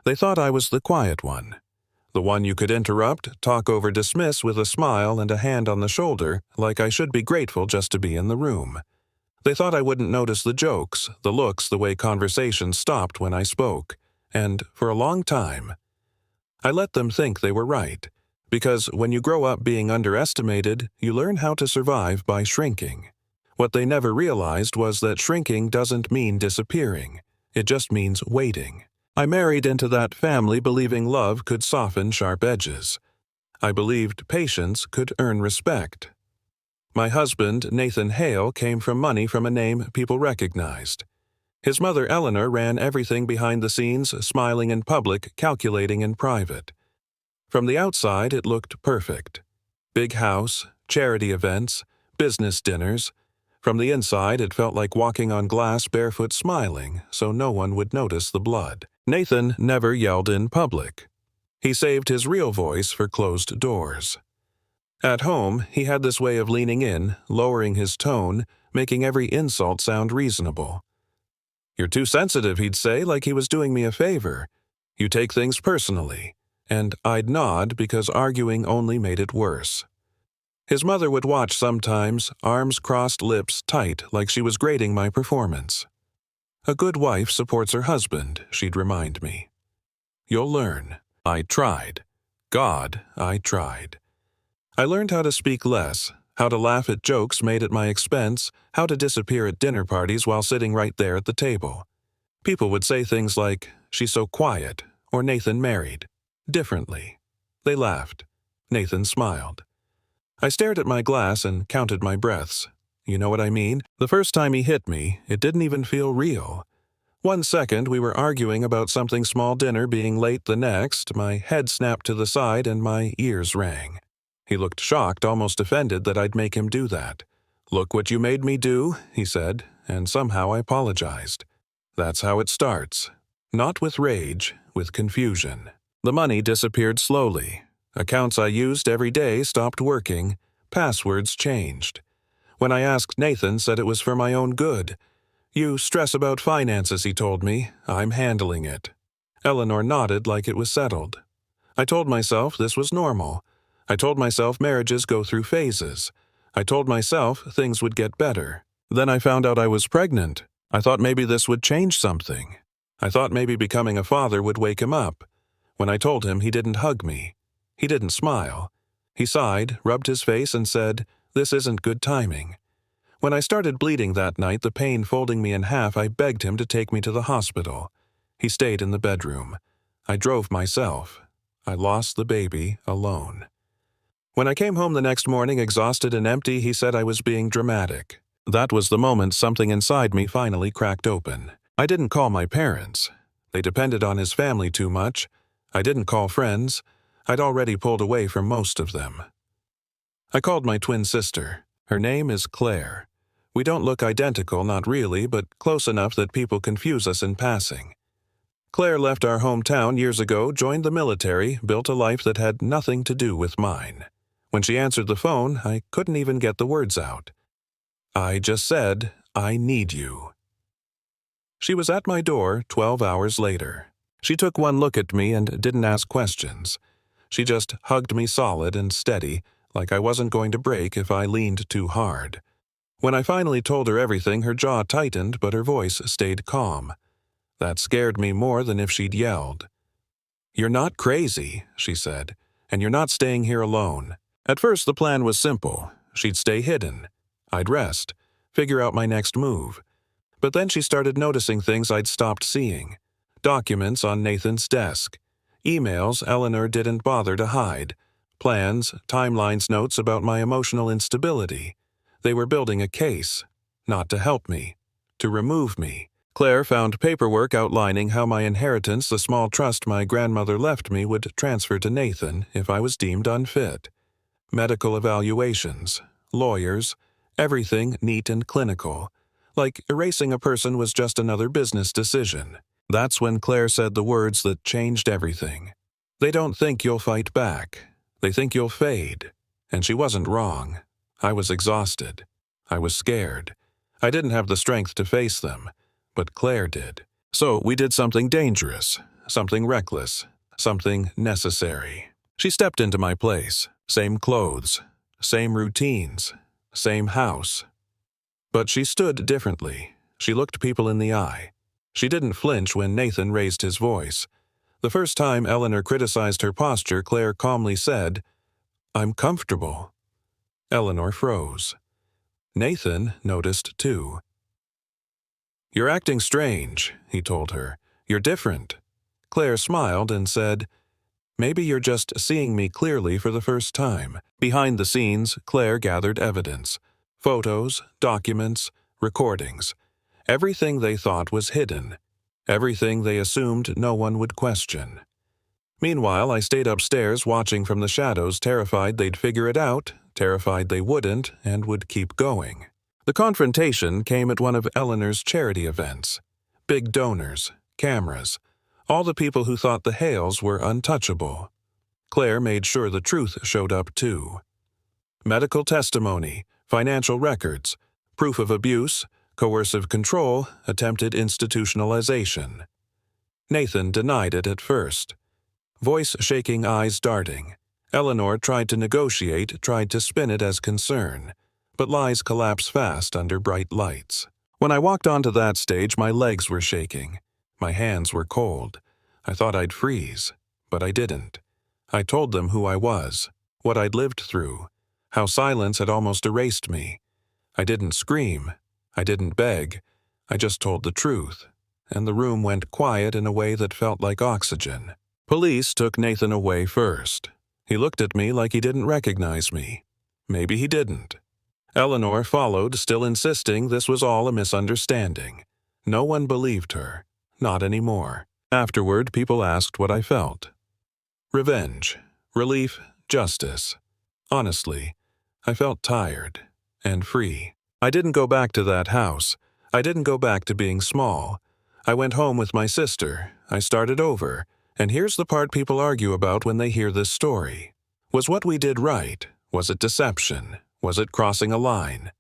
They thought I was the quiet one, the one you could interrupt, talk over, dismiss with a smile and a hand on the shoulder, like I should be grateful just to be in the room. They thought I wouldn't notice the jokes, the looks, the way conversation stopped when I spoke, and for a long time, I let them think they were right, because when you grow up being underestimated, you learn how to survive by shrinking. What they never realized was that shrinking doesn't mean disappearing. It just means waiting. I married into that family believing love could soften sharp edges. I believed patience could earn respect. My husband, Nathan Hale, came from money from a name people recognized. His mother, Eleanor, ran everything behind the scenes, smiling in public, calculating in private. From the outside, it looked perfect. Big house, charity events, business dinners. From the inside, it felt like walking on glass barefoot smiling, so no one would notice the blood. Nathan never yelled in public. He saved his real voice for closed doors. At home, he had this way of leaning in, lowering his tone, making every insult sound reasonable. "You're too sensitive," he'd say, like he was doing me a favor. "You take things personally." And I'd nod because arguing only made it worse. His mother would watch sometimes, arms crossed, lips tight, like she was grading my performance. "A good wife supports her husband," she'd remind me. "You'll learn." I tried. God, I tried. I learned how to speak less, how to laugh at jokes made at my expense, how to disappear at dinner parties while sitting right there at the table. People would say things like, "She's so quiet," or "Nathan married." Differently. They laughed. Nathan smiled. I stared at my glass and counted my breaths. You know what I mean? The first time he hit me, it didn't even feel real. 1 second we were arguing about something small, dinner being late the next, my head snapped to the side and my ears rang. He looked shocked, almost offended that I'd make him do that. "Look what you made me do," he said, and somehow I apologized. That's how it starts. Not with rage, with confusion. The money disappeared slowly. Accounts I used every day stopped working. Passwords changed. When I asked, Nathan said it was for my own good. "You stress about finances," he told me. "I'm handling it." Eleanor nodded like it was settled. I told myself this was normal. I told myself marriages go through phases. I told myself things would get better. Then I found out I was pregnant. I thought maybe this would change something. I thought maybe becoming a father would wake him up. When I told him, he didn't hug me. He didn't smile. He sighed, rubbed his face, and said, "This isn't good timing." When I started bleeding that night, the pain folding me in half, I begged him to take me to the hospital. He stayed in the bedroom. I drove myself. I lost the baby alone. When I came home the next morning, exhausted and empty, he said I was being dramatic. That was the moment something inside me finally cracked open. I didn't call my parents. They depended on his family too much. I didn't call friends. I'd already pulled away from most of them. I called my twin sister. Her name is Claire. We don't look identical, not really, but close enough that people confuse us in passing. Claire left our hometown years ago, joined the military, built a life that had nothing to do with mine. When she answered the phone, I couldn't even get the words out. I just said, "I need you." She was at my door 12 hours later. She took one look at me and didn't ask questions. She just hugged me solid and steady, like I wasn't going to break if I leaned too hard. When I finally told her everything, her jaw tightened, but her voice stayed calm. That scared me more than if she'd yelled. "You're not crazy," she said, "and you're not staying here alone." At first the plan was simple. She'd stay hidden. I'd rest, figure out my next move. But then she started noticing things I'd stopped seeing. Documents on Nathan's desk. Emails Eleanor didn't bother to hide. Plans, timelines, notes about my emotional instability. They were building a case. Not to help me. To remove me. Claire found paperwork outlining how my inheritance, the small trust my grandmother left me, would transfer to Nathan if I was deemed unfit. Medical evaluations. Lawyers. Everything neat and clinical. Like erasing a person was just another business decision. That's when Claire said the words that changed everything. "They don't think you'll fight back. They think you'll fade." And she wasn't wrong. I was exhausted. I was scared. I didn't have the strength to face them, but Claire did. So we did something dangerous. something reckless, something necessary. She stepped into my place, same clothes, same routines, same house. But she stood differently. She looked people in the eye. She didn't flinch when Nathan raised his voice. The first time Eleanor criticized her posture, Claire calmly said, "I'm comfortable." Eleanor froze. Nathan noticed too. "You're acting strange," he told her. "You're different." Claire smiled and said, "Maybe you're just seeing me clearly for the first time." Behind the scenes, Claire gathered evidence. Photos, documents, recordings. Everything they thought was hidden. Everything they assumed no one would question. Meanwhile, I stayed upstairs watching from the shadows, terrified they'd figure it out, terrified they wouldn't, and would keep going. The confrontation came at one of Eleanor's charity events. Big donors, cameras, all the people who thought the Hales were untouchable. Claire made sure the truth showed up too. Medical testimony, financial records, proof of abuse, coercive control, attempted institutionalization. Nathan denied it at first. Voice shaking, eyes darting. Eleanor tried to negotiate, tried to spin it as concern. But lies collapse fast under bright lights. When I walked onto that stage, my legs were shaking. My hands were cold. I thought I'd freeze, but I didn't. I told them who I was, what I'd lived through, how silence had almost erased me. I didn't scream. I didn't beg. I just told the truth. And the room went quiet in a way that felt like oxygen. Police took Nathan away first. He looked at me like he didn't recognize me. Maybe he didn't. Eleanor followed, still insisting this was all a misunderstanding. No one believed her. Not anymore. Afterward, people asked what I felt. Revenge, relief, justice. Honestly, I felt tired and free. I didn't go back to that house. I didn't go back to being small. I went home with my sister. I started over. And here's the part people argue about when they hear this story. Was what we did right? Was it deception? Was it crossing a line?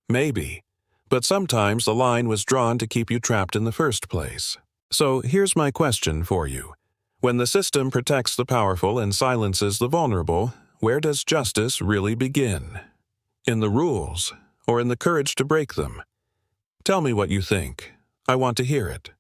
Maybe. But sometimes the line was drawn to keep you trapped in the first place. So here's my question for you. When the system protects the powerful and silences the vulnerable, where does justice really begin? In the rules, or in the courage to break them? Tell me what you think. I want to hear it.